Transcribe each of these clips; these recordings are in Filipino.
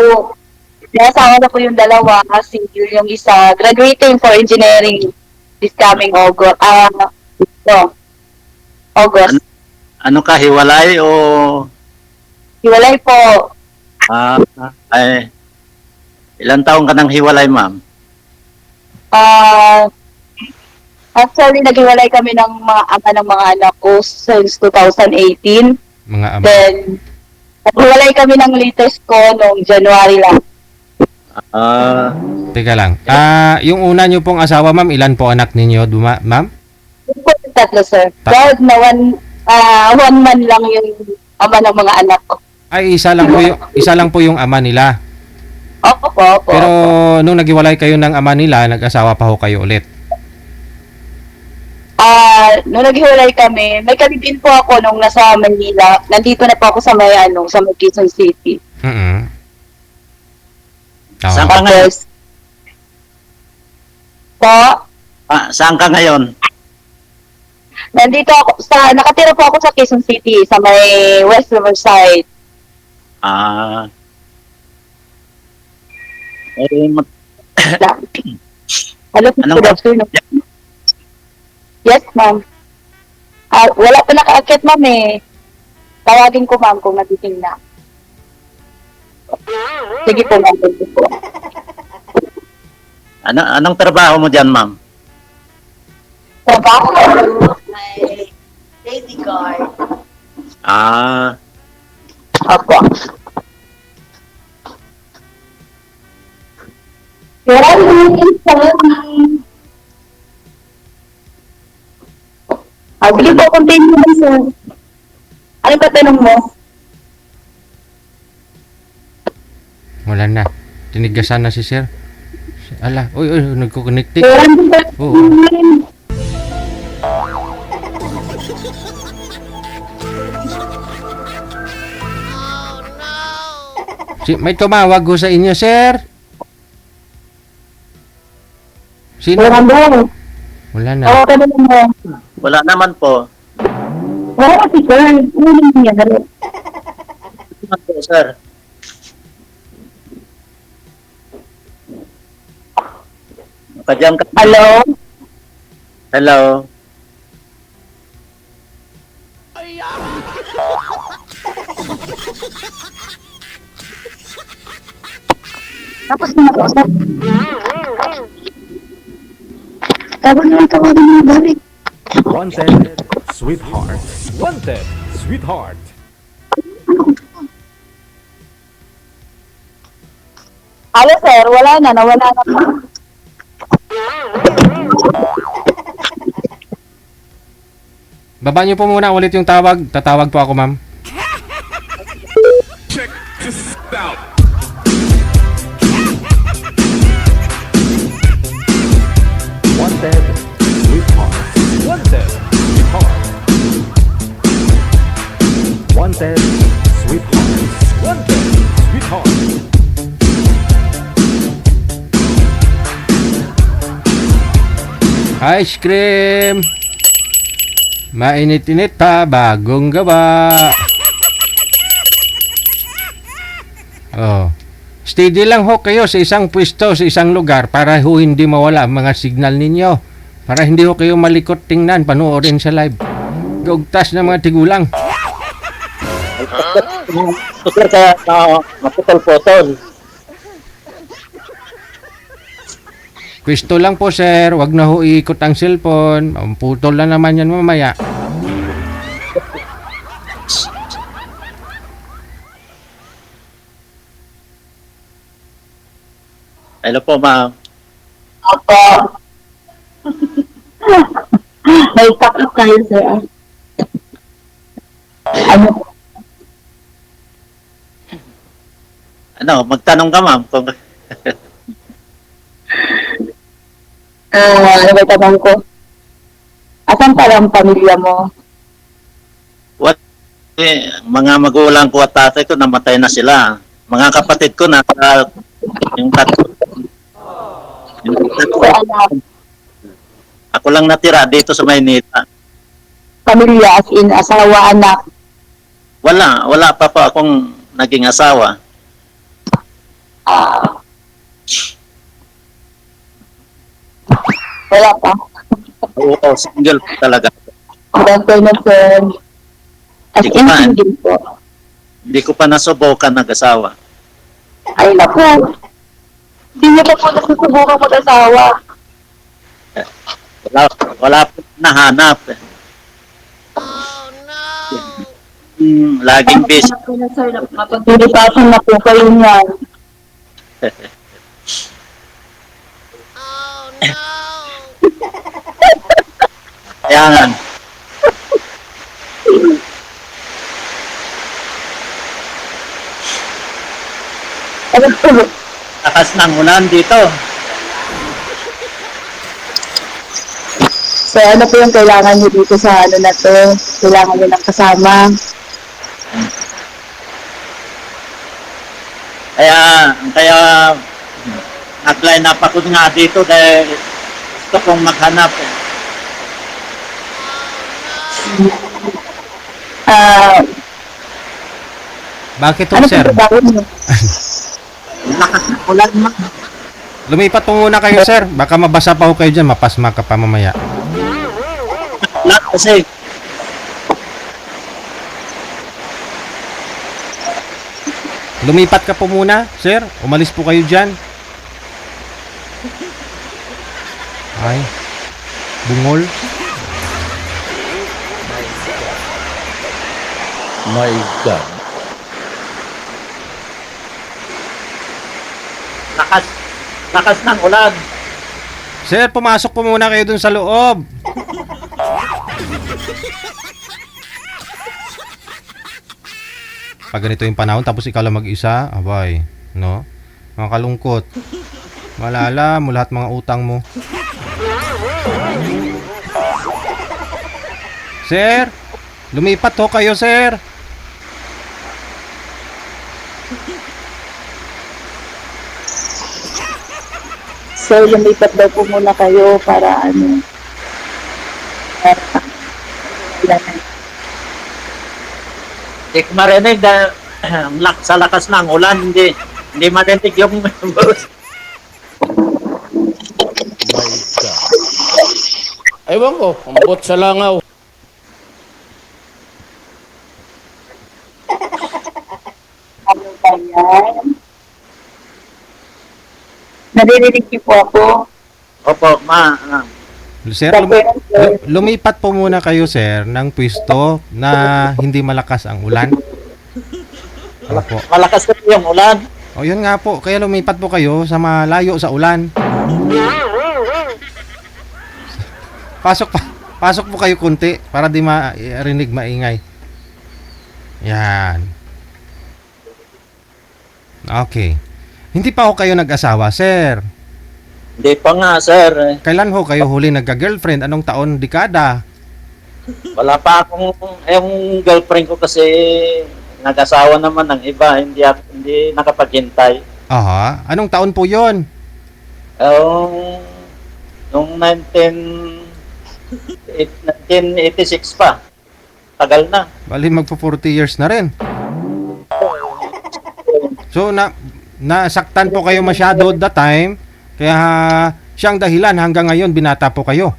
po. May asawa na po yung dalawa, kasi yung isa, graduating for engineering this coming August. No, Ano, August. ano ka, hiwalay o Hiwalay po. ah, ay, ilang taong ka nang hiwalay, ma'am? Ah, actually, naghiwalay kami ng mga ama ng mga anak ko since 2018. Mga ama. Then, naghiwalay kami ng latest ko noong January lang. Ah, Teka lang. Yung una nyo pong asawa, ma'am, ilan po anak ninyo, ma'am? Yung po yung tatlo, sir. Proud na one man lang yung ama ng mga anak ko. Ay, isa lang po yung ama nila. Opo, opo. Pero nung naghiwalay kayo ng ama nila, nag-asawa pa ho kayo ulit. Nung naghiwalay kami, may kalibin po ako nung nasa Manila. Nandito na po ako sa sa may Quezon City. Saan Oo. ka ngayon? Tapos, po, Saan ka ngayon? nakatira po ako sa Quezon City, sa may West Riverside. Ah, eh, Hello, Anong- good afternoon. Yes, ma'am. Wala pa naka-akit, ma'am eh. Tawagin ko, ma'am, kung nagising na. Sige po, ma'am. Sige po. anong trabaho mo dyan, ma'am? Trabaho may lady guard. Ah, Opo. Sige po, continue na, sir. Ano ba tanong mo? Wala na. Tinigasan na si sir. Ala, uy, nagkukonektik. Oo. May tumawag ko sa inyo, sir. Sino? Wala na. Oo, tanong mo. wala naman po. Oo, si sir. Ano nangyari? Naman po, sir. Kadyan ka. Hello? Hello. Tapos na ako, sir. Tapos na tawagin mo balik. Wanted, sweetheart. Wanted, sweetheart. Hello, sir. Wala na. Nawala na po. Baba niyo po muna ulit yung tawag. Tatawag po ako, ma'am. Wanted, sweetheart. Wanted, sweetheart. Wanted, sweetheart. Wanted, sweetheart. Ice cream! Mainit-init pa, bagong gawa. Oh. Steady lang ho kayo sa isang pwesto, sa isang lugar para ho hindi mawala ang mga signal ninyo. Para hindi ho kayo malikot tingnan, panoorin sa live. Gugtas ng mga tigulang. Sir, kaya maputol-putol. Pwesto lang po sir, wag na ho iikot ang cellphone. Putol na naman yan mamaya. Hello po, ma'am. Opo. May takot tayo, sir. Ano? Magtanong ka, ma'am. Kung Ano ba tanong ko? Asan pala ang pamilya mo? mga magulang ko at tatay ko namatay na sila. Mga kapatid ko nasa yung tatlo. Yung tatlo. So, ano? Ako lang natira dito sa Maynila. Pamilya, as in, asawa, anak. Wala pa po akong naging asawa. Wala pa. Oo, single po talaga. Good afternoon, sir. As Hindi ko in, pa. single po. Hindi ko pa nasubukan nag-asawa. Ay, naku. Hindi niyo pa po nasusubukan mag-asawa. Wala po nahanap. Laging busy. Hanap ko na, sir. Mapagpilipasan na po kayo niyan. Kaya nga, Ano po? lakas ng ulan dito. So, ano po yung kailangan niyo dito sa ano na to? Kailangan niyo ng kasama. Kaya nag-line up ako nga dito dahil gusto kong maghanap. Ah, Bakit to, ano po sir? trabaho niyo? Lakas ng ulan ma. Lumipat po muna kayo, sir. Baka mabasa pa ho kayo dyan. Mapasma ka pa mamaya. Lahat kasi Lumipat ka po muna, sir. Umalis po kayo dyan. Ay. Bungol. My God. lakas ng ulan. Sir, pumasok po muna kayo dun sa loob. Pag ganito yung panahon, tapos ikaw lang mag-isa, abay, no? Makakalungkot. Malala mo lahat mga utang mo. Sir, lumipat ho kayo, sir. So, lumipat daw po muna kayo para ano. Hindi ko marinig dahil sa lakas ng ulan, hindi marinig yung My God. Ewan ko, ambot sa langaw. Ano ba yan? Naririnig niyo po ako. Opo, Sir, lumipat po muna kayo, sir, ng pwesto na hindi malakas ang ulan. Opo. malakas kasi yung ulan. O yun nga po, kaya lumipat po kayo sa malayo sa ulan. Pasok po kayo kunti para di marinig maingay. Yan. Okay. Hindi pa ho kayo nag-asawa, sir. Hindi pa nga, sir. Kailan ho kayo huli nagka-girlfriend? Anong taon, dekada? Wala pa akong, yung girlfriend ko kasi nag-asawa naman ng iba, hindi nakapaghintay. Aha. Anong taon po yon? Nung 1986 pa. Tagal na. Bali magpo 40 years na rin. So nasaktan po kayo masyado that time, kaya siyang dahilan hanggang ngayon binata po kayo.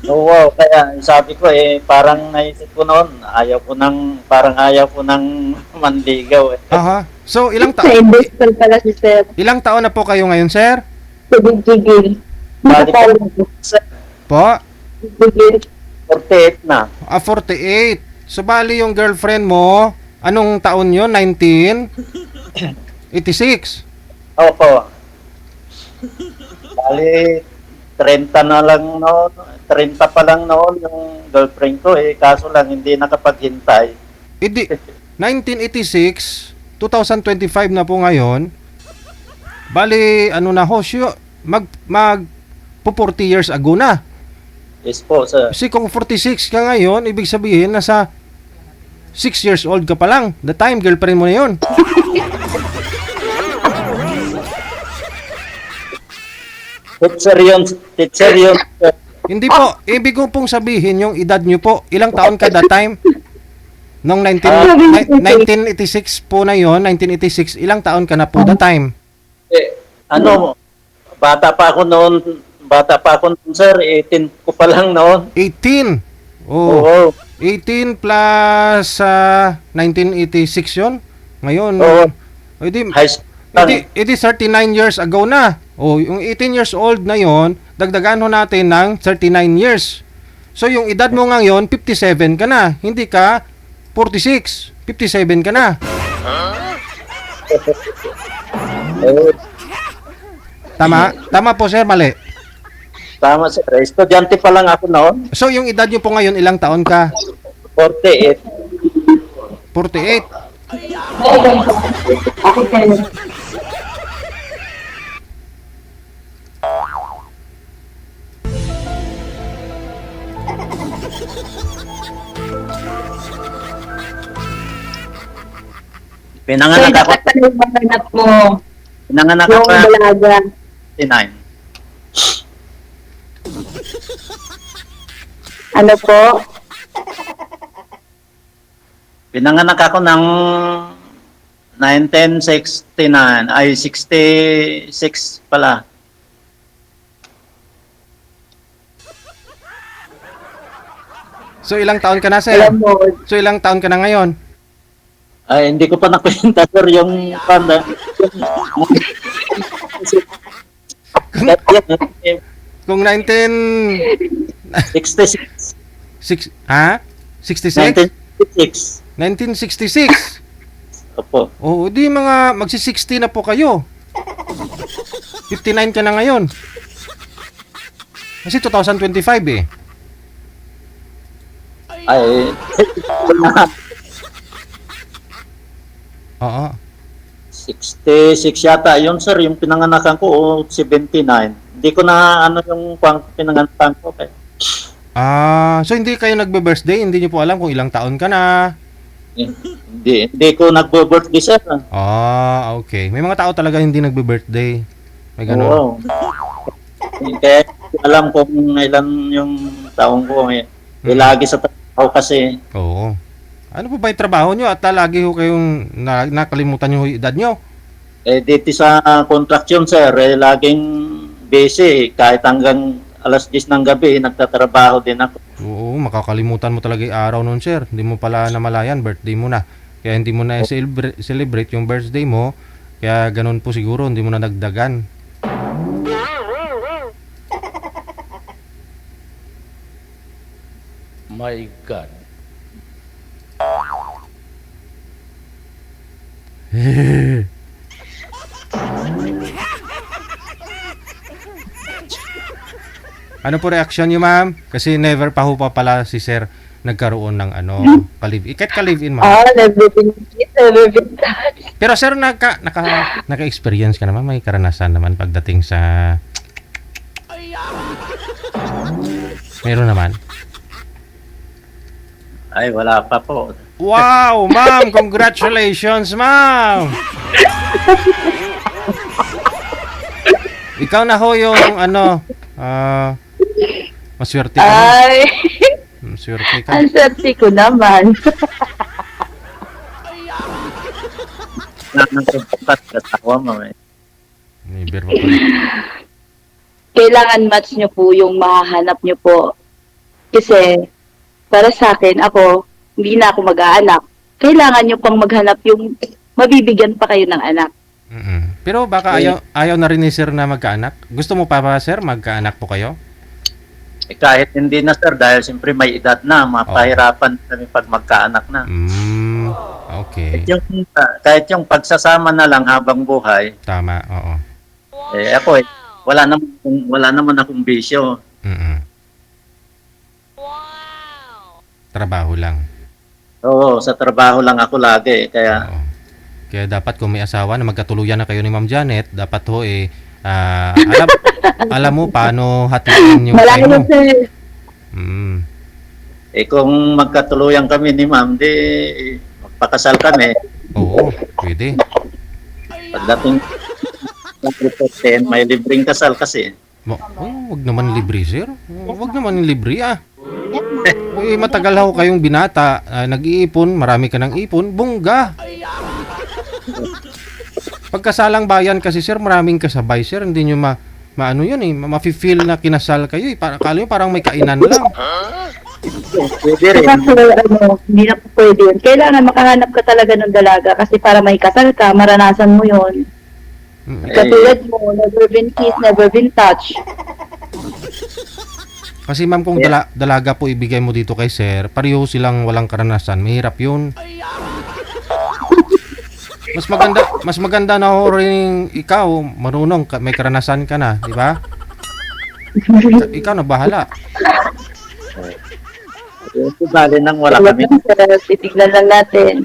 Oo, kaya sabi ko parang naisip ko noon, parang ayaw ko nang manligaw. Aha. So Sa industrial pala si sir. ilang taon na po kayo ngayon, sir? Sigil-sigil. Nakatawag po. Po? Sigil. 48 na. 48. So bali yung girlfriend mo, anong taon yon? 1986. Opo. Bali, 30 na lang noon. 30 pa lang noon yung girlfriend ko kaso lang hindi nakapaghintay. Hindi 1986, 2025 na po ngayon. Bali ano na ho, mag 40 years ago na. Yes po, sir. Kasi kung 46 ka ngayon, ibig sabihin nasa 6 years old ka pa lang. The time girlfriend mo na yun. Teacher yun, sir. Hindi po, ibig ko pong sabihin yung edad nyo po. Ilang taon ka that time? Noong 1986 po na yon, 1986, ilang taon ka na po that time? Bata pa ako noon, bata pa ako noon, sir, 18 ko pa lang noon. 18. Oh, Oo. 18 plus 1986 yon. Ngayon, Oo. edi, High school lang. edi 39 years ago na. Oh, yung 18 years old na yon, dagdagan ho natin ng 39 years. So, yung edad mo ngayon, 57 ka na. Hindi ka 46. 57 ka na. Eh, Tama? Tama po, sir, mali. tama, sir. Estudyante pa lang ako noon. So, yung edad nyo po ngayon, ilang taon ka? 48. 48. Ako kayo. So, Pinanganak ako. dapat pala yung mga anak mo, Pinanganak yung ako ng dalaga. 69. Ano po? Pinanganak ako ng 1969. Ay, 66 pala. So, ilang taon ka na, sir? Alam mo, So, ilang taon ka na ngayon? Ay, hindi ko pa nakwenta, sir, yung panda. Kung 66. 66? 1966. 1966. Opo. Oh, di mga magsi-60 na po kayo. 59 ka na ngayon. Kasi 2025 eh. Ay, Oo. 66 yata. Yun, sir, yung pinanganakan ko, 79. Hindi ko na, ano, yung pinanganakan ko. Okay. So hindi kayo nagbe-birthday? Hindi niyo po alam kung ilang taon ka na? Hindi ko nagbo-birthday, sir. Okay. May mga tao talaga hindi nagbe-birthday. May ganun. Oo. Kaya alam kung ilan yung taong ko. Lagi sa trabaho kasi. Oo. Ano po ba yung trabaho nyo? At lagi ho kayong nakalimutan nyo yung edad nyo? Dito sa contraction, sir, laging busy. Kahit hanggang alas 10 ng gabi, nagtatrabaho din ako. Oo, makakalimutan mo talaga yung araw nun, sir. Hindi mo pala namalayan, birthday mo na. Kaya hindi mo na celebrate yung birthday mo. Kaya ganun po siguro, hindi mo na nagdagan. My God. Ano po reaksyon niyo, ma'am? Kasi never pa ho pa pala si sir nagkaroon ng ka-live-in. Kahit ka-live-in, ma'am. never been touched. Pero sir, naka-experience ka naman. May karanasan naman pagdating sa... Meron naman. Ay, wala pa po. Wow, ma'am! Congratulations, ma'am! Ikaw na ho yung maswerte ka. Ay, Maswerte ka. ang swerte ko naman. Katawa mo eh. Never pa pala. Kailangan match nyo po yung mahahanap nyo po. Kasi, para sa akin, ako, hindi na ako mag-aanak. Kailangan nyo pang maghanap yung mabibigyan pa kayo ng anak. Mm-mm. Pero baka ayaw na rin ni sir na magkaanak. Gusto mo pa ba, sir, magkaanak po kayo? Kahit hindi na, sir, dahil siyempre may edad na, mapahirapan kami pag magkaanak na. Okay. Kahit yung pagsasama na lang habang buhay, Tama, oo. ako wala naman akong bisyo. Mm-mm. Trabaho lang. Oo, sa trabaho lang ako lagi. Kaya, Oo. Kaya dapat kung may asawa na magkatuluyan na kayo ni Ma'am Janet, dapat ho alam mo paano hatiin yung time mo. Sir. kung magkatuluyan kami ni ma'am, di magpakasal kami. Oo, pwede. Pagdating ng may libreng kasal kasi. Wag naman libre, sir. Wag naman libre, matagal ho kayong binata, nag-iipon, marami ka ng ipon, bongga. Pagkasalang bayan kasi, sir, maraming kasabay, sir. Hindi nyo Maano yun eh, mafe-feel na kinasal kayo eh. Akala nyo parang may kainan lang. Pwede rin. Kasi hindi na po pwede yun. Kailangan makahanap ka talaga ng dalaga kasi para may kasal ka, maranasan mo yun. Katulad mo, never been kissed, never been touched. Kasi ma'am, kung dalaga po ibigay mo dito kay sir, pareho silang walang karanasan. Mahirap yun. Mas maganda na ho rin ikaw, marunong, may karanasan ka na, di ba? Ikaw na bahala. Bali nang wala kami. Titignan lang natin.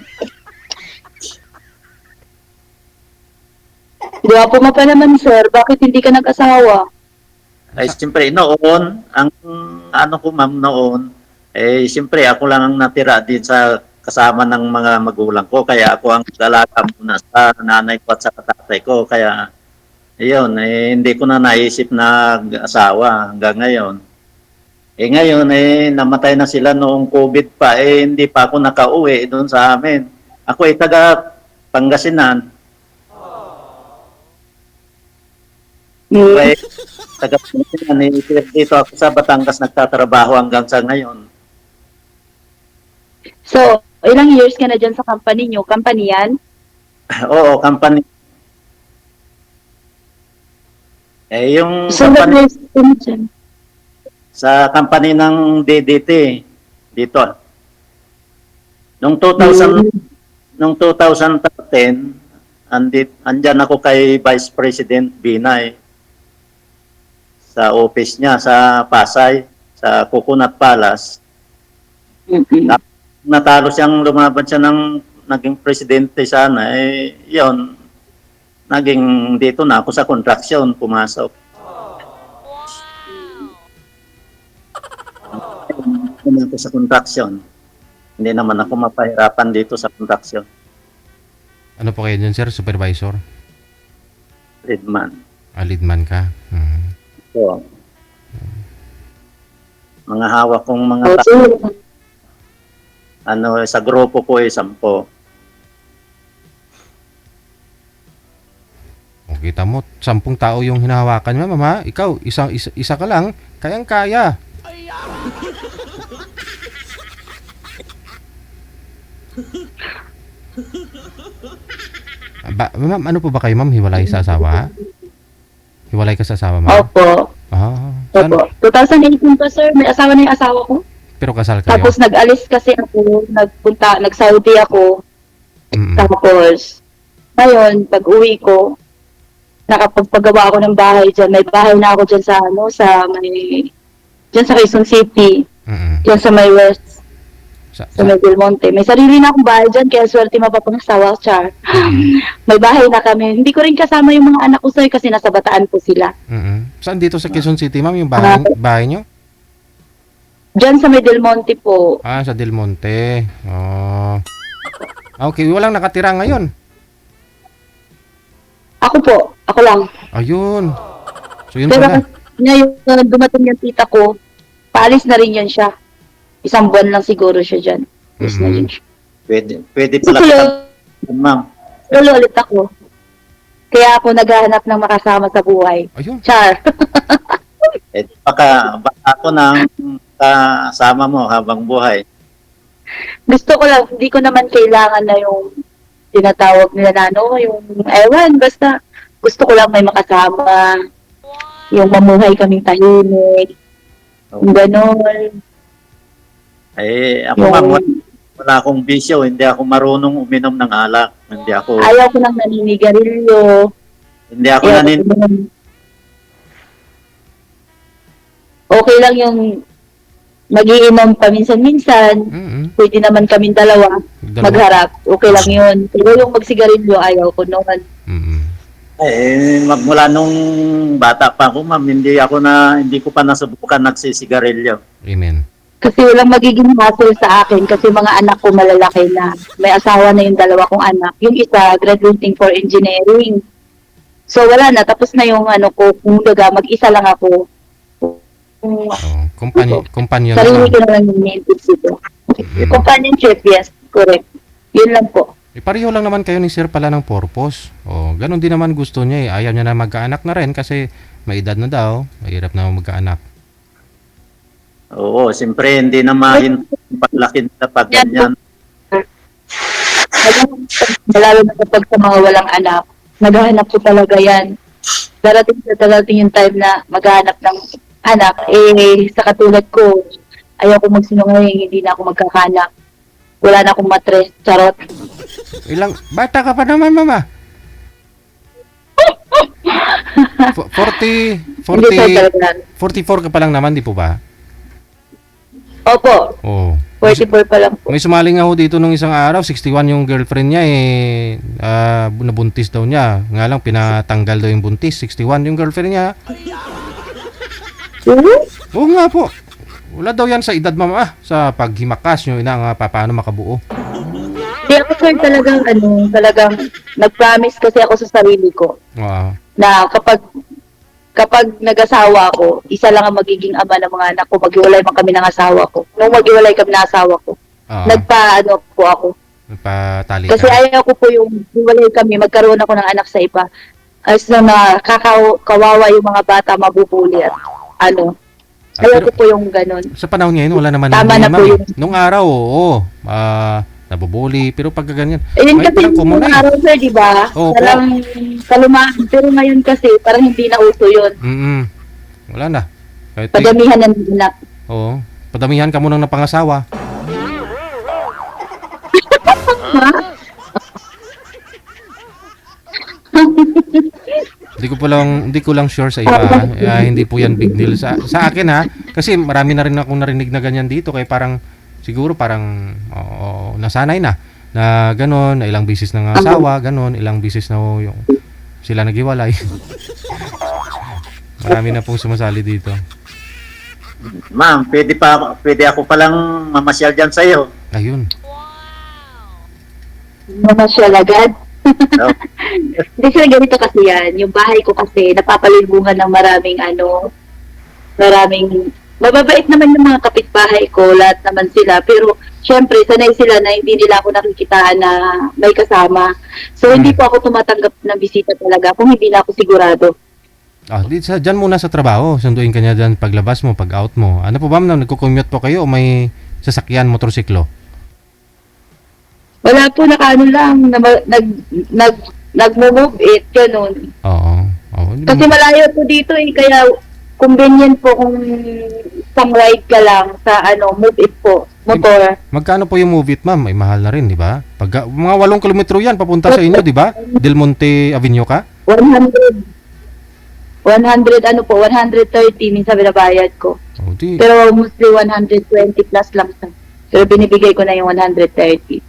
Gwapo mo pa naman, sir. Bakit hindi ka nag-asawa? Ay, siyempre, noon, ang ano ko ma'am noon, siyempre ako lang ang natira din sa kasama ng mga magulang ko. Kaya ako ang dalaga muna sa nanay ko at sa tatay ko. Kaya, yun, hindi ko na naisip na asawa hanggang ngayon. Ngayon, namatay na sila noong COVID pa. Hindi pa ako nakauwi doon sa amin. Ako taga Pangasinan. Okay. Taga Pangasinan, dito ako sa Batangas nagtatrabaho hanggang sa ngayon. So, ilang years ka na dyan sa company nyo? Company yan? Oo, company. Yung So, company, dyan. sa company ng DDT dito. Noong 2013, andyan ako kay Vice President Binay sa office niya sa Pasay, sa Coconut Palace. Mm-hmm. Natalo siyang lumaban siya ng naging presidente sana, yun, naging dito na ako sa construction, pumasok. Pumasok ako sa construction. Hindi naman ako mapahirapan dito sa construction. Ano po kayo dyan, sir? Supervisor? Leadman. Leadman ka? So, mga hawak kong mga sa grupo ko 10. O, kita mo, 10 tao yung hinahawakan mo, mama. Ikaw, isa ka lang, kayang-kaya. Ma'am, ano po ba kayo, ma'am? Hiwalay sa asawa? Hiwalay ka sa asawa, ma'am? Opo. Saan? Opo. 2018 pa, sir. May asawa na yung asawa ko. Pero kasal kayo? Tapos nag-alis kasi ako, nag-Saudi ako. Tapos, ngayon, pag-uwi ko, nakapagpagawa ako ng bahay dyan. May bahay na ako dyan dyan sa Quezon City. Dyan sa may West. Sa may Del Monte. May sarili na akong bahay dyan, kaya swerte mapapangasawa, char. May bahay na kami. Hindi ko rin kasama yung mga anak ko, sir, kasi nasa Bataan po sila. Saan dito sa Quezon City, ma'am, yung bahay nyo? Dyan sa may Del Monte po. Sa Del Monte. Oh. Okay, walang nakatira ngayon. Ako po. Ako lang. Ayun. So yun Pero pala. ngayon, dumating yung tita ko, paalis na rin yan siya. 1 buwan lang siguro siya dyan. Paalis na rin siya. Pwede pala So, ma'am. lolo ulit ako. Kaya ako naghahanap ng makasama sa buhay. Ayun. Char. Baka ako nang kasama mo habang buhay. Gusto ko lang, hindi ko naman kailangan na yung tinatawag nila na yung ewan, basta gusto ko lang may makasama. Yung mamuhay kaming tahimik. Yung gano'n. Ako ma'am, wala akong bisyo, hindi ako marunong uminom ng alak. Hindi ako Ayaw ko nang naninigarilyo. Okay lang yung mag-iinom paminsan-minsan. Pwede naman kaming dalawa magharap. Okay lang yun. Pero yung magsigarilyo, ayaw ko noon. Magmula nung bata pa ako, ma'am, hindi ko pa nasubukan nagsisigarilyo. Amen. Kasi walang magiging hassle sa akin kasi mga anak ko malalaki na. May asawa na yung 2 kong anak. Yung isa, graduating for engineering. So wala na, tapos na yung ko, kung mag-isa lang ako. Companion Sarili lang. ko na lang yung native dito. Companionship, yes, correct. Yun lang po. Pareho lang naman kayo ni Sir pala ng purpose. O, ganun din naman gusto niya eh. Ayaw niya na magkaanak na rin kasi may edad na daw. Mahirap na magkaanak. Oo, siyempre hindi na paglaki nila pag ganyan. Lalo na kapag sa mga walang anak, naghahanap ko talaga yan. Darating yung time na maghahanap ng anak, sa katulad ko, ayaw ko magsinungaling, hindi na ako magkakanak. Wala na akong matres, charot. Bata ka pa naman, mama. 40, Hindi sa 40, talaga. 44 ka pa lang naman, di po ba? Opo, Oo. 44 pa lang po. May sumali nga ho dito nung isang araw, 61 yung girlfriend niya nabuntis daw niya. Nga lang, pinatanggal daw yung buntis. 61 yung girlfriend niya. Oo nga po. Wala daw yan sa edad mama, sa paghimakas nyo ina nga paano makabuo. Hindi ako sir talagang nag-promise kasi ako sa sarili ko Wow. na kapag nag-asawa ako, isa lang ang magiging ama ng mga anak ko, maghiwalay man kami ng asawa ko. Nung maghiwalay kami ng asawa ko, nagpa-ano po ako. Patali Kasi ka. ayaw ko po yung hiwalay kami, magkaroon ako ng anak sa iba. As na kawawa yung mga bata, mabubuli at ano. Ayaw ko po yung ganun. Sa panahon ngayon, wala naman Tama yun, na ma'am, po eh. yun. Nung araw, oo. Nabubuli. Pero pag ganyan, Ayun may kasi parang yung common na eh. araw sir, di ba? Oo, Parang kalumaan. Pero ngayon kasi, parang hindi na uso yun. Wala na. Kahit Padamihan ng anak. oo. Padamihan ka munang napangasawa. Hindi ko lang sure sa iba. Hindi po yan big deal sa akin ha. Kasi marami na rin akong narinig na ganyan dito kaya parang siguro parang nasanay na gano'n, na ilang bisis na asawa, gano'n, ilang bisis na yung sila naghiwalay. Marami na pong sumasali dito. Ma'am, pwede ako palang mamasyal dyan sa iyo. Ayun. Mamasyal agad. No? Hindi sila ganito kasi yan. Yung bahay ko kasi napapalibungan ng maraming mababait naman yung mga kapitbahay ko, lahat naman sila. Pero syempre, sanay sila na hindi nila ako nakikitaan na may kasama. So hindi po ako tumatanggap ng bisita talaga kung hindi na ako sigurado. Diyan muna sa trabaho. Sunduin ka niya dyan paglabas mo, pag out mo. Ano po ba, nagko-commute po kayo o may sasakyan, motorsiklo? Wala po, nakaano lang, nag-move it, ganun. Oo. Kasi malayo po dito kaya convenient po kung isang ride ka lang sa move it po, motor. Magkano po yung move it, ma'am? Ay, mahal na rin, di ba? Pag mga 8 kilometro yan, papunta sa inyo, di ba? Del Monte Avenue ka? 130 minsan binabayad ko. Di. Pero mostly 120 plus lang sa. Pero binibigay ko na yung 130.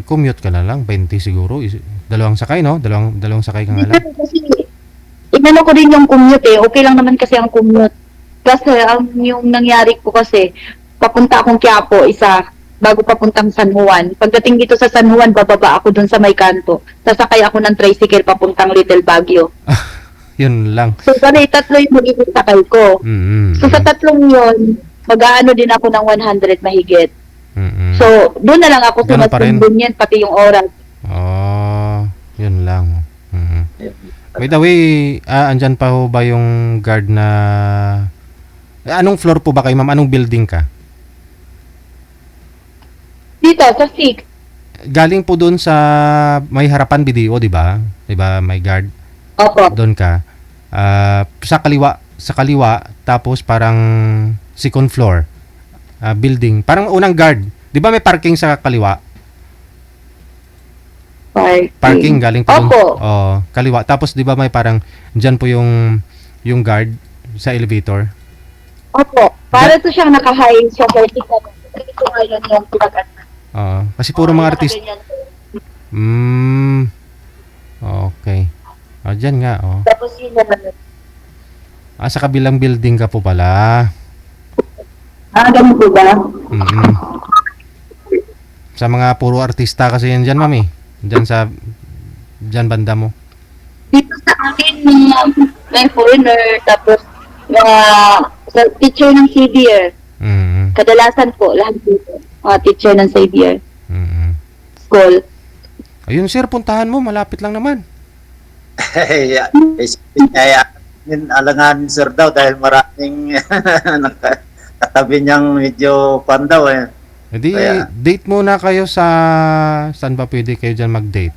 Commute ka na lang, 20 siguro. Dalawang sakay, no? Dalawang sakay ka nga lang. Kasi inano ko rin yung commute okay lang naman kasi ang commute. Kasi yung nangyari ko kasi, papunta akong Quiapo, bago papuntang San Juan. Pagdating dito sa San Juan, bababa ako dun sa may kanto. Sasakay ako ng tricycle papuntang Little Baguio. Yun lang. So, tatlo yung magiging sakay ko. So, sa tatlong yun, mag-aano din ako ng 100 mahigit. So, doon na lang ako Ganun pa rin. sumasundin yan, pati yung oras. Yun lang. By the way, andyan pa ho ba yung guard na... anong floor po ba kayo, ma'am? Anong building ka? Dito, sa 6. Galing po doon sa may harapan video, di ba? Di ba, may guard? Opo. Doon ka. Sa kaliwa, tapos parang second floor. Building. Parang unang guard. Di ba may parking sa kaliwa? Parking galing po doon. Opo. Kaliwa. Tapos di ba may parang dyan po yung guard sa elevator? Opo. Para to siyang naka-high siya. Ito ngayon yung pinag-ano. Kasi puro mga artist. Okay. Dyan nga. Tapos yun naman. Sa kabilang building ka po pala. Ganun po ba? Sa mga puro artista kasi yan dyan, mami. Dyan banda mo. Dito sa akin, may foreigner, tapos sa teacher ng CBR. Kadalasan po, lahat dito. Teacher ng CBR. school. Ayun sir, puntahan mo, malapit lang naman. Kaya alanganin sir daw dahil maraming katabi niyang medyo pan daw eh. Edi, Kaya- date muna kayo sa... Saan ba pwede kayo dyan mag-date?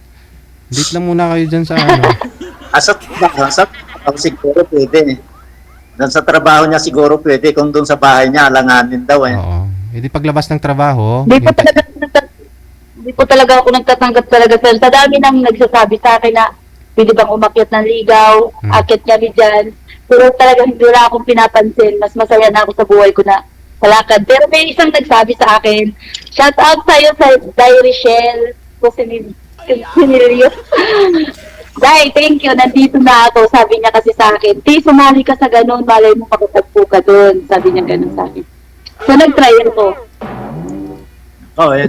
Date lang muna kayo dyan sa ano. Sa trabaho siguro pwede. Doon sa trabaho niya siguro pwede. Kung doon sa bahay niya, alanganin daw eh. Oo. Edi paglabas ng trabaho... Hindi po talaga ako nagtatanggap talaga, sir. Sa dami nang nagsasabi sa akin na pwede bang umakyat ng ligaw, akit kami dyan. Pero talaga hindi wala akong pinapansin. Mas masaya na ako sa buhay ko na palakad. Pero may isang nagsabi sa akin, shout out sa'yo sa Diary Shell. Kusinilyo. Dai, thank you. Nandito na ako. Sabi niya kasi sa akin, Ti, sumali ka sa ganun. Malay mo makatagpo ka doon. Sabi niya ganun sa akin. So, nag-trial ko. Oh, eh,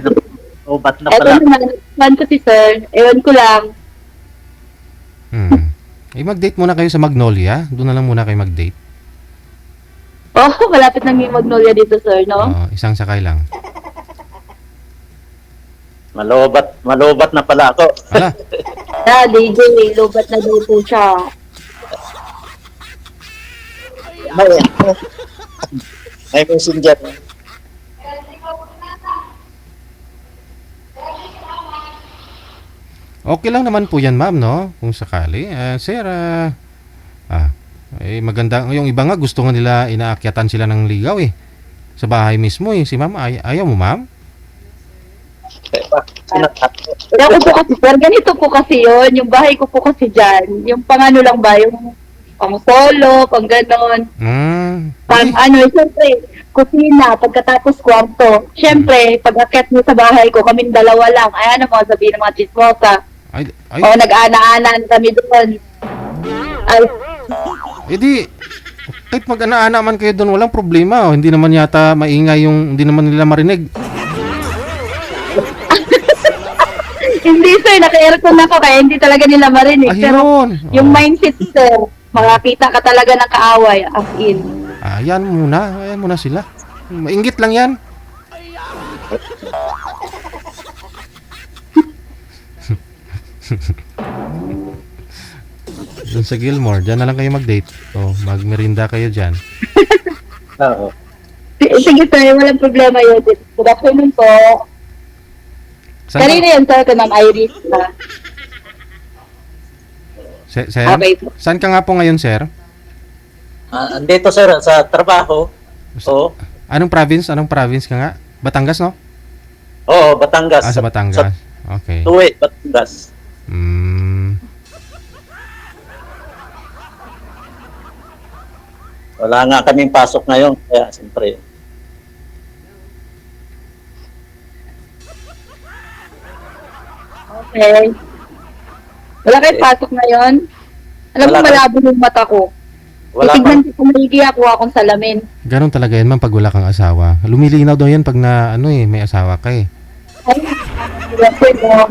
ubat na Eto pala. naman, fan ko si sir. Ewan ko lang. mag-date muna kayo sa Magnolia. Doon na lang muna kayo mag-date. Oh, malapit na yung Magnolia dito, sir, no? Oo, isang sakay lang. Malobat na pala ako. Ala, DJ, lobat na daw po siya. May messenger. okay lang naman po yan, ma'am, no? Kung sakali. Sir, maganda. Yung iba nga, gusto nga nila inaakyatan sila ng ligaw, eh. Sa bahay mismo, eh. Si ma'am, ayaw mo, ma'am? Pero ako po kasi, sir, ganito po kasi yun. Yung bahay ko po kasi dyan. Yung pang-ano lang ba, yung pang solo, pang ganon. Pang ano, siyempre, kusina, pagkatapos kwarto. Siyempre, pag-akyat mo sa bahay ko, kaming dalawa lang. Ay, ano mo, sabihin ng mga chismosa. Ay, O, nag-ana-anan kami doon. Ay, edi, kahit mag-ana-ana man kayo doon, walang problema. Hindi naman yata maingay hindi naman nila marinig. hindi, sir, naka-aircon ako, kaya hindi talaga nila marinig. Pero, Ayun. yung Oh. mindset, sir, makakita ka talaga ng kaaway, as in. Ayan muna sila. Mainggit lang yan. Doon sa Gilmore, dyan na lang kayo mag-date. So, magmerinda kayo dyan. Oo. Sige, sir, walang problema yun. Good afternoon po. Saan Kanina yun, sir, kay Ma'am Iris. Sir? Okay po. Saan ka nga po ngayon, sir? Andito sir, sa trabaho. Oo. Anong province ka nga? Batangas, no? Oo, Batangas. Sa Batangas. Okay. Tuwi, Batangas. Wala nga kaming pasok ngayon, kaya siyempre. Okay. Wala kayong pasok ngayon? Alam mo, Wala. malabo yung mata ko. Wala Titignan ko kung maigi ako akong salamin. Ganon talaga yan, ma'am, pag wala kang asawa. Lumilinaw daw yan pag may asawa ka, eh. Ay, kasi mo.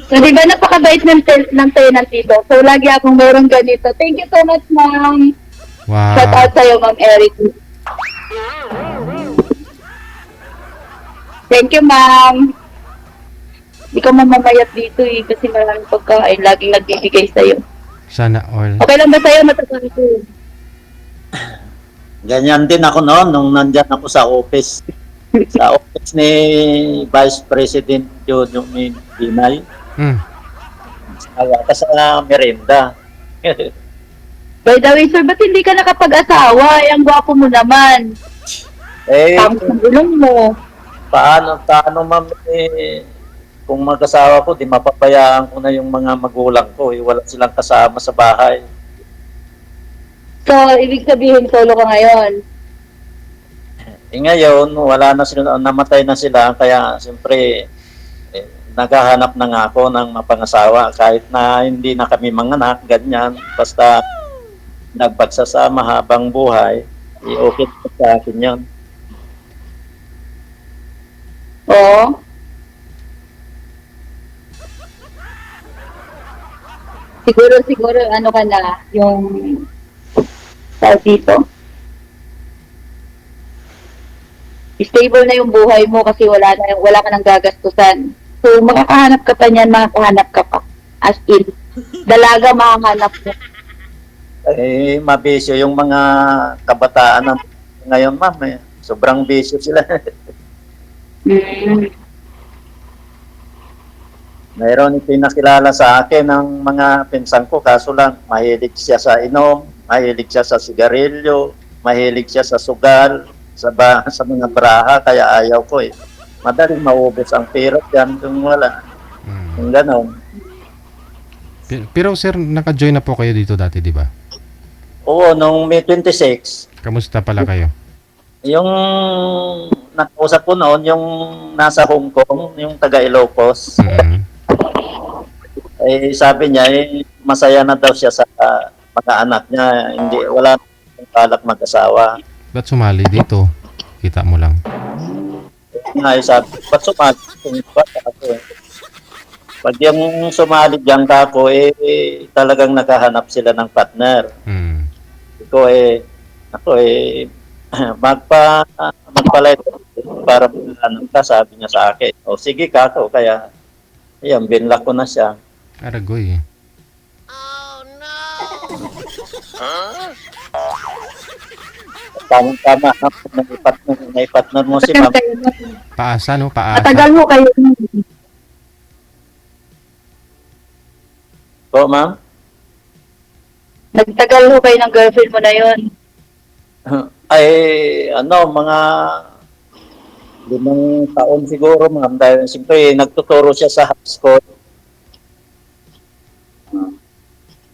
So, di ba napakabait ng tenant dito? So, lagi akong meron ganito. Thank you so much, ma'am. Wow. Shout out sa'yo, Ma'am Eric. Thank you, ma'am. Hindi ka mamamayat dito eh, kasi maraming pagkain. Laging nagbibigay sa'yo. Sana all. Okay lang ba sa'yo? Matatapos ko. Ganyan din ako noon nung nandyan ako sa office. Sa office ni Vice President Jojo Binay. Ka sa merenda. By the way, sir, ba't hindi ka nakapag-asawa? Ang gwapo mo naman. Tapos ang ilong mo. Paano ma'am, kung mag-asawa ko, di mapabayaan ko na yung mga magulang ko. Wala silang kasama sa bahay. So, ibig sabihin, solo ka ngayon. Ngayon, wala na sila, namatay na sila. Kaya, siyempre, naghahanap na nga ako ng mapangasawa. Kahit na hindi na kami manganak, ganyan. Basta, nagpagsasama habang buhay, okay sa akin yun. Oo. Siguro, ano ka na, yung tawag dito. stable na yung buhay mo kasi wala ka nang gagastusan. So, makakahanap ka pa niyan, makakahanap ka pa. As in, dalaga makahanap mo. Eh, mabisyo yung mga kabataan ng ngayon, ma'am. Eh. Sobrang bisyo sila. Mm. Mayroon pinakilala sa akin ng mga pinsan ko, kaso lang, mahilig siya sa inom, mahilig siya sa sigarilyo, mahilig siya sa sugal, sa mga braha, kaya ayaw ko eh. Madaling maubos ang pera dyan kung wala. Mm. Kung gano'n. Pero sir, naka-join na po kayo dito dati, di ba? Oo, nung May 26, Kamusta pala kayo? yung nakausap ko noon, yung nasa Hong Kong, yung taga Ilocos, Mm. eh, sabi niya, eh, masaya na daw siya sa mga anak niya. Wala nang balak mag-asawa. Ba't sumali dito? Kita mo lang. Nga, eh, sabi, ba't sumali? Pag yung sumali dyan kako, talagang naghahanap sila ng partner. Mm. Ako magpalit para ano ka, sabi niya sa akin. O sige kako, kaya ayan, binlock ko na siya. Aragoy. Tama-tama, may partner mo si ma'am. Paasa, no? Paasa. Matagal mo kayo. O ma'am? Nagtagal ho kayo ng girlfriend mo na yon. Ay, mga 5 taon siguro, ma'am. Dahil siyempre, nagtuturo siya sa high school.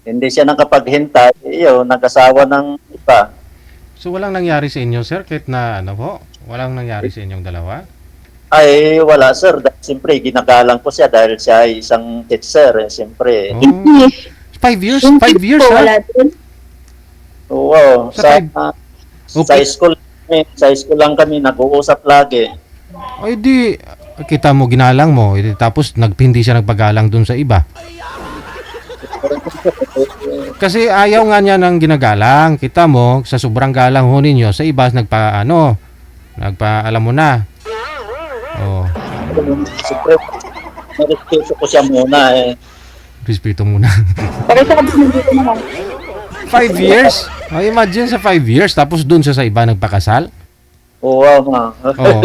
Hindi siya nakapaghintay. Nag-asawa ng iba. So walang nangyari sa inyo, sir? Kahit na ano po? Walang nangyari sa inyong dalawa? Ay, wala, sir. Siyempre, ginagalang ko siya dahil siya ay isang teacher. Siyempre. Oh, 5 years? 5 years, ha? Wala din. Oo. Sa Sa school lang kami, nag-uusap lagi. Ay di, kita mo, ginalang mo. Tapos hindi siya nagpagalang dun sa iba. Kasi ayaw nga niya ng ginagalang. Kita mo, sa sobrang galang ho ninyo, sa iba, alam mo na. Oh, Siyempre, narespeto ko siya muna eh. respeto muna. Pakisabi mo dito naman. 5 years? Oh, imagine sa 5 years, tapos dun siya sa iba nagpakasal? Oo, ma. Oo.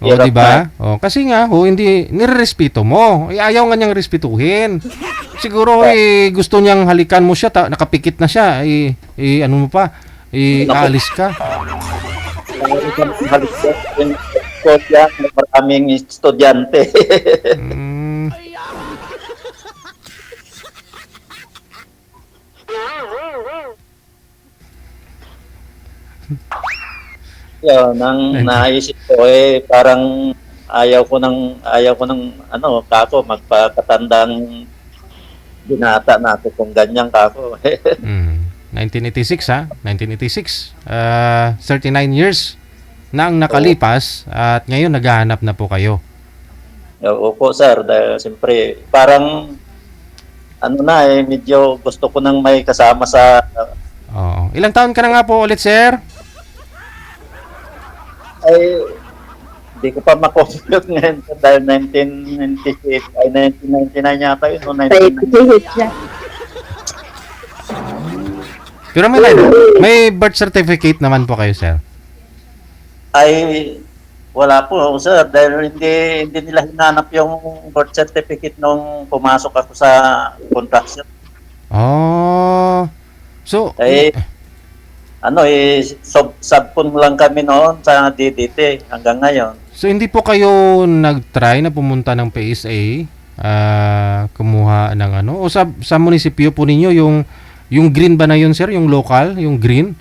Oh, di ba? Oh, kasi nga hindi nirerespeto mo. Ayaw nga niyang respetuhin. Siguro gusto niyang halikan mo siya, nakapikit na siya, ano mo pa? Aalis ka. Maraming estudyante. Mm, Yun, naisip ko parang ayaw ko ng kako magpakatandang binata na ako kung ganyan kako. 1986 ha? 1986. 39 years na ang nakalipas at ngayon naghahanap na po kayo. Opo, sir, dahil siyempre parang medyo gusto ko nang may kasama sa Oo. Ilang taon ka na nga po ulit, sir? ay hindi ko pa makompute ngayon dahil 1998 ay 1999 yata yun o 1999. Siya. Pero may birth certificate naman po kayo, sir. Ay wala po, sir, dahil hindi nila hinanap yung birth certificate nung pumasok ako sa contraction. Oh. So, Subcon lang kami noon sa DDT hanggang ngayon. so hindi po kayo nag-try na pumunta ng PSA, kumuha ng o sa munisipyo po ninyo yung green ba na yun, sir, yung local, yung green?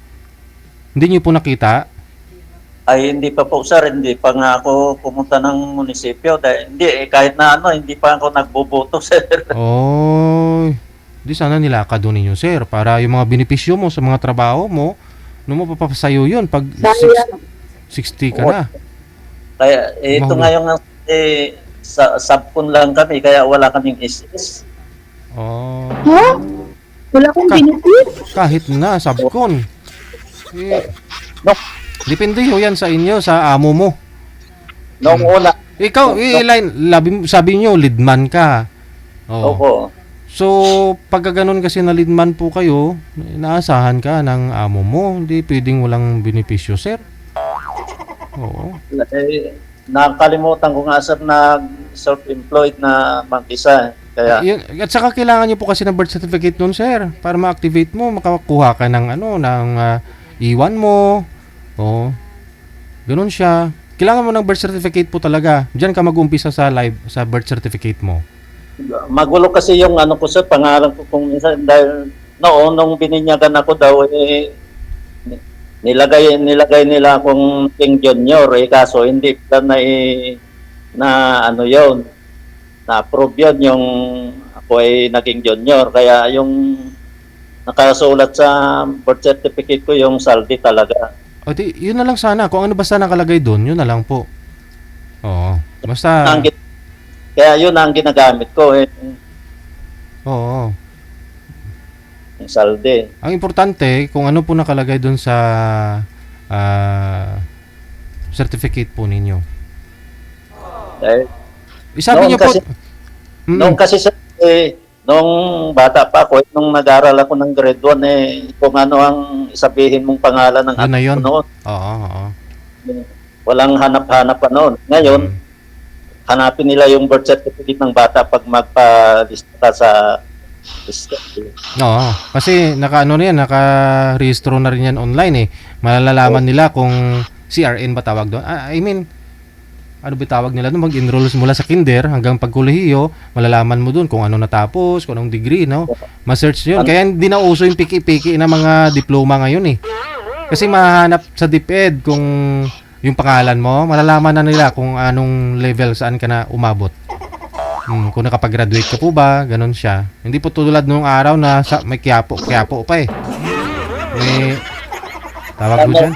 Hindi niyo po nakita? Ay hindi pa po, sir, hindi pa nga ako pumunta ng munisipyo dahil kahit na hindi pa ako nagboboto, sir. Oh. Di sana nilakad doon ninyo, sir, para yung mga benepisyo mo sa mga trabaho mo, mo papasayo yun pag 60 ka na. Kaya ito Mahuli. nga yung subcon lang kami kaya wala kaming SS. Oh. Ha? Wala akong benefit? Kahit na, subcon. No. Depende ho yan sa inyo, sa amo mo. Noong una, Ikaw, sabi niyo, leadman ka. Oo. opo. So, pagka ganun kasi na leadman po kayo, inaasahan ka ng amo mo. Hindi pwedeng walang benepisyo, sir. Oo. Eh, nakalimutan ko nga sir na self-employed na mag-isa. Kaya, At saka kailangan niyo po kasi ng birth certificate nun, sir. Para ma-activate mo, makakuha ka ng iwan mo. Oo. Ganun siya. Kailangan mo ng birth certificate po talaga. Diyan ka mag-umpisa sa birth certificate mo. magulo kasi yung ano ko sir, pangalan ko kung minsan, dahil noon, nung bininyagan ako daw, nilagay nila akong King Junior, kaso hindi pa na ano yon, na-approve yun yung ako ay naging junior, kaya yung nakasulat sa birth certificate ko yung saldi talaga. O di, yun na lang sana. Kung ano basta nakalagay doon, yun na lang po. Oo. Basta, Kaya yun ang ginagamit ko, oo. yung saldi. Ang importante, kung ano po nakalagay doon sa certificate po ninyo. Dahil Isabi niyo po, noong kasi sir, nung bata pa ako, nung nag-aral ako ng grade 1, kung ano ang sabihin mong pangalan ng yun na yun. ko noon, Oo, oo. walang hanap-hanap pa noon. Ngayon, hanapin nila yung birth certificate ng bata pag magpa-lista sa lista. Oo. Kasi naka-rehistro na rin yan online eh. Malalaman nila kung CRN ba tawag doon. I mean, ano ba tawag nila doon? Mag-enroll mula sa kinder hanggang pagkolehiyo, malalaman mo doon kung ano natapos, kung anong degree, no? Ma-search yun. Kaya hindi na uso yung piki-piki ng mga diploma ngayon eh. Kasi mahanap sa DepEd kung yung pangalan mo, malalaman na nila kung anong level, saan ka na umabot. Kung nakapag-graduate ka po ba, ganun siya. Hindi po tulad nung araw na may Quiapo pa eh. May tawag mo dyan?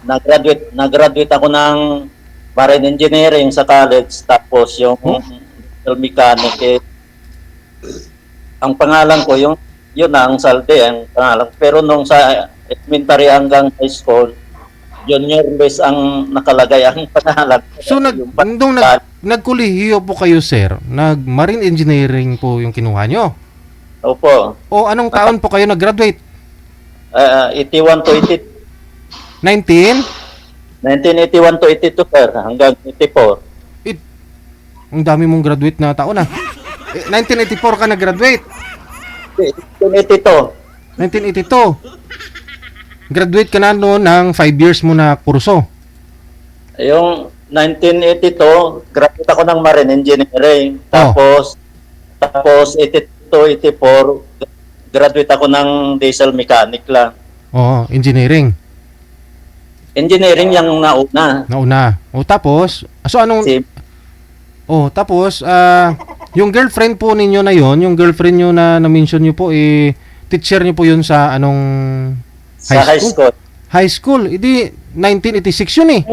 Nag-graduate ako ng marine engineering sa college, tapos yung mechanic, ang pangalan ko, yun na ang saldi, ang pangalan. Pero nung sa elementary hanggang high school, junior base ang nakalagay ang pangalan. So nung nagkolehiyo po kayo, sir, marine engineering po yung kinuha nyo? Opo. O anong taon po kayo nag-graduate? 81 to 80, 1981 to 82 sir, hanggang 84. Ang dami mong graduate na taon na. 1984 ka nag-graduate. 1982. 1982. Graduate ka na noon ng 5 years mo na kurso. Yung 1982, graduate ako ng marine engineering. Tapos 82, 84, graduate ako ng diesel mechanic lang. Oo, engineering. Engineering yung nauna. Nauna. O tapos, tapos, yung girlfriend po ninyo na yon, yung girlfriend nyo na na-mention nyo po, teacher nyo po yun sa anong High school. High school. Hindi, 1986 yun eh.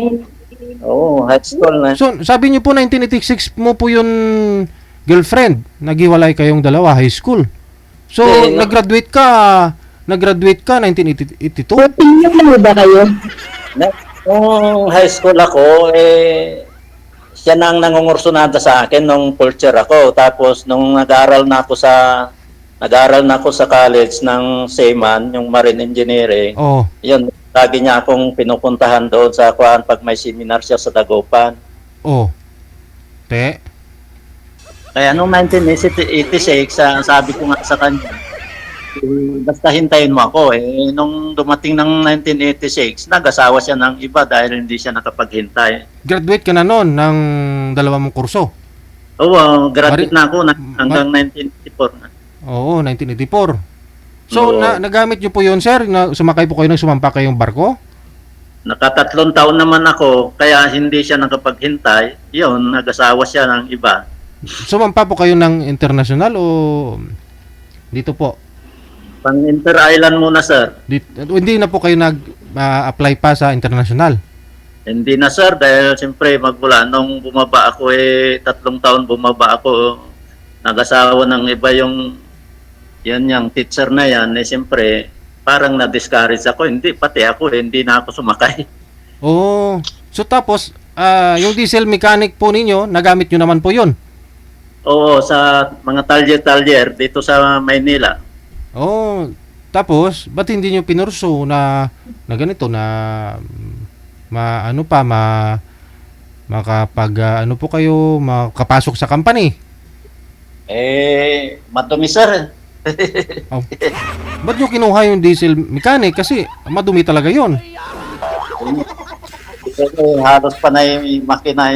Oo, high school na. So, sabi nyo po, 1986 mo po yun girlfriend. Naghiwalay kayong dalawa, high school. So, nag-graduate ka 1982? 14 years na ba kayo? Nung high school ako, siya nang nangungursunada sa akin nung fourth year ako. Tapos nung nag-aaral na ako sa college ng Seaman, yung marine engineering. Oh. Yun, lagi niya akong pinupuntahan doon sa kuan pag may seminar siya sa Dagupan. Oh. Te? Kaya nung 1986, sabi ko nga sa kanya, basta hintayin mo ako. Nung dumating ng 1986, nag-asawa siya ng iba dahil hindi siya nakapaghintay. Graduate ka na noon ng dalawang mong kurso? Oo, graduate na ako hanggang 1984 na. Oo, 1984. So, nagamit nyo po yun, sir? Sumakay po kayo ng sumampa kayong barko? Nakatatlong taon naman ako, kaya hindi siya nakapaghintay. Yun, nag-asawa siya ng iba. Sumampa po kayo ng international o dito po? Pang inter-island muna, sir. Hindi na po kayo nag-apply pa sa international? Hindi na, sir, dahil siyempre magmula nung bumaba ako, 3 taon bumaba ako, nag-asawa ng iba yung teacher na yan, siyempre parang na-discourage ako. Hindi, pati ako, hindi na ako sumakay. Oh, so tapos yung diesel mechanic po ninyo, nagamit nyo naman po yun. Oo, sa mga talyer-talyer dito sa Maynila. Oh, tapos, ba't hindi nyo pinurso na ganito, na makapag, ano po kayo, makapasok sa company? Madumi sir. Oh. Ba't nyo kinuha yung diesel mechanic? Kasi madumi talaga yon. Halos pa na yung makina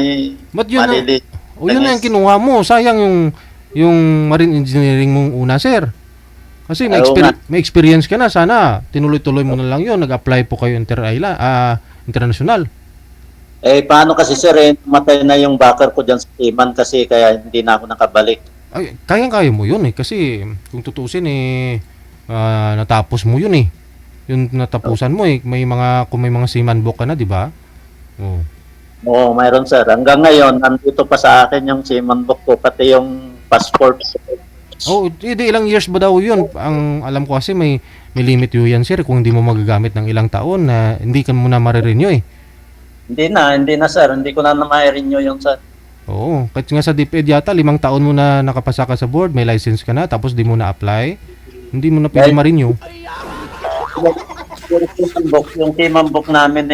Ba't yun na, maliliit. yun na yung kinuha mo. Sayang yung marine engineering mong una, sir. Kasi may, Oo nga. may experience ka na. Sana tinuloy-tuloy mo na lang yun. Nag-apply po kayo international. Paano kasi sir, matay na yung backer ko dyan sa Iman kasi kaya hindi na ako nakabalik. Ay, kayang-kaya mo yun eh. Kasi kung tutusin natapos mo yun eh. Yung natapusan mo eh. Kung may mga seaman book ka na, di ba? Oh. Oo, mayroon sir. Hanggang ngayon, nandito pa sa akin yung Seaman book ko, pati yung passport. Oh, ilang years ba daw yun? Ang alam ko kasi may limit yun yan, sir. Kung hindi mo magagamit ng ilang taon na hindi ka mo na marirenew eh. Hindi na sir. Hindi ko na ma-renew yung sir. Oo, kahit nga sa DepEd yata, 5 taon mo na nakapasa ka sa board, may license ka na, tapos di mo na apply, hindi mo na pwede ma-renew. Yung Seaman book namin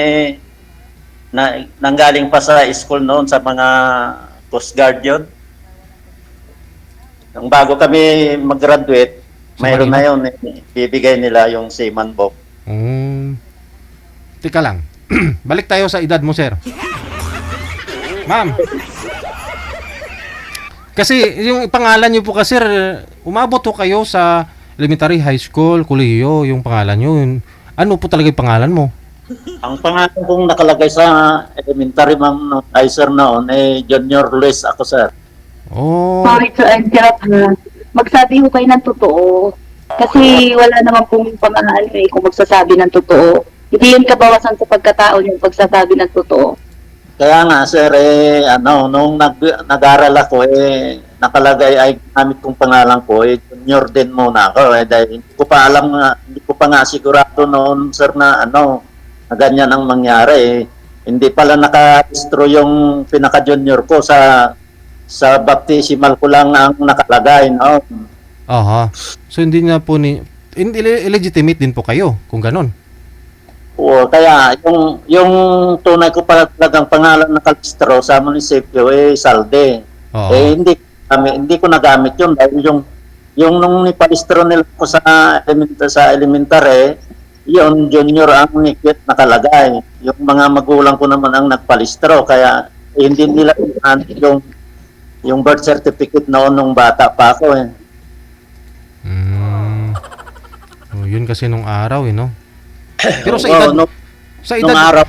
nanggaling pa sa school noon sa mga Coast Guard yun. Nung bago kami mag-graduate, mayroon na yun. Bibigay nila yung Seaman book. Teka lang. Balik tayo sa edad mo, sir. Ma'am. Kasi yung pangalan niyo po kasi, umabot po kayo sa elementary, high school, kolehiyo, yung pangalan niyo. Ano po talaga yung pangalan mo? Ang pangalan kong nakalagay sa elementary ma'am ay sir noon, Junior Luis ako sir. Oh. Sorry to interrupt ha. Magsabi ho kayo ng totoo. Kasi wala naman pong pamahalaan kung magsasabi ng totoo. Hindi yun kabawasan sa pagkatao yung pagsasabi ng totoo. Kaya nga sir, nung nag-aral ako, nakalagay ay gamit kong pangalan ko, junior din muna ako. Dahil hindi ko pa alam nga, hindi ko pa nga sigurado noon sir na na ganyan ang mangyari. Hindi pala naka-registro yung pinaka-junior ko sa baptismal ko lang ang nakalagay. No? Aha. So hindi na po illegitimate din po kayo kung ganon. Oo, kaya yung tunay ko pala talagang pangalan na kalistro sa munisipyo Salde. Oo. Hindi ko nagamit yun dahil yung nung nipalistro nila ko sa elementary, yun junior ang nikit nakalagay. Yung mga magulang ko naman ang nagpalistro kaya hindi nila yung birth certificate noon nung bata pa ako . Oh, yun kasi nung araw no. Pero sa Oo, edad nung sa edad araw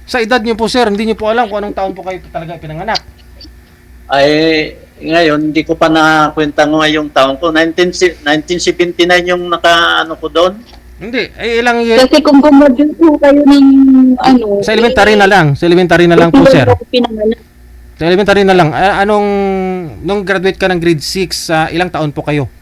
sa edad niyo po sir, hindi niyo po alam kung anong taon po kayo talaga pinanganak. ay ngayon hindi ko pa nakakwenta ngayong taon ko. 1979 yung nakaano ko doon. Hindi, ilang year Kasi kung gumraduate po kayo ng sa elementary na lang, po sir. Pinanganak. Sa elementary na lang. Nung graduate ka ng grade 6, ilang taon po kayo?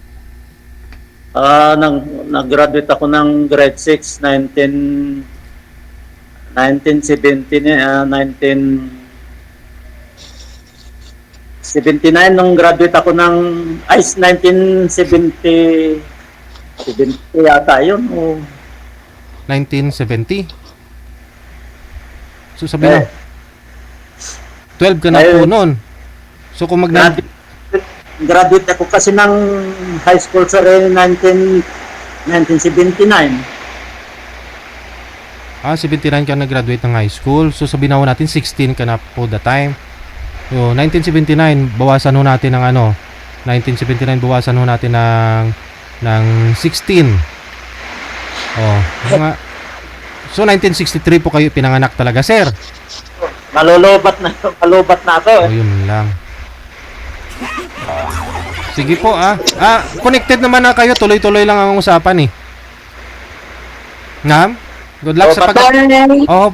Nag-graduate ako ng grade 6, 1979 nung graduate ako ng 1970 yata yun o 1970? So sabi na, 12 ka na po noon. So kung graduate ako kasi ng high school sa 1979. 79 ka na-graduate ng high school. So sabihin na natin 16 ka na po the time. So 1979 bawasan ho natin ng 1979 bawasan ho natin ng 16. Oh, so 1963 po kayo pinanganak talaga, sir. Malulobat na ako. Oh, yun lang. Sige po connected naman na kayo, tuloy-tuloy lang ang usapan Ngam? Good luck sa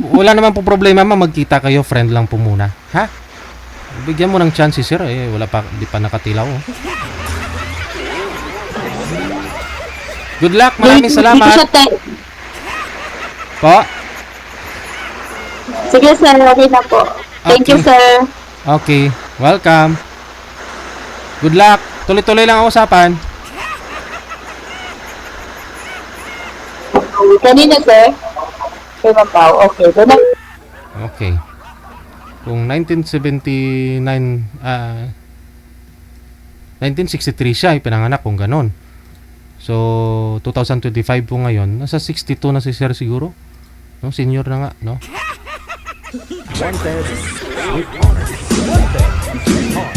wala naman po problema, magkita kayo, friend lang po muna. Ha? Bigyan mo ng chance sir, wala pa, di pa nakatilaw. Good luck, maraming salamat. Po. Sige sir, okay na po. Thank you, Okay. sir. Okay, welcome. Good luck. Tuloy-tuloy lang ang usapan. Kanina, sir? Kay Ma'am Pao. Okay. Doon na. Okay. Kung 1979, 1963 siya, pinanganak kung ganon. So, 2025 po ngayon, nasa 62 na si Sir siguro. No, senior na nga, no? Wanted, sweetheart. Wanted, sweetheart.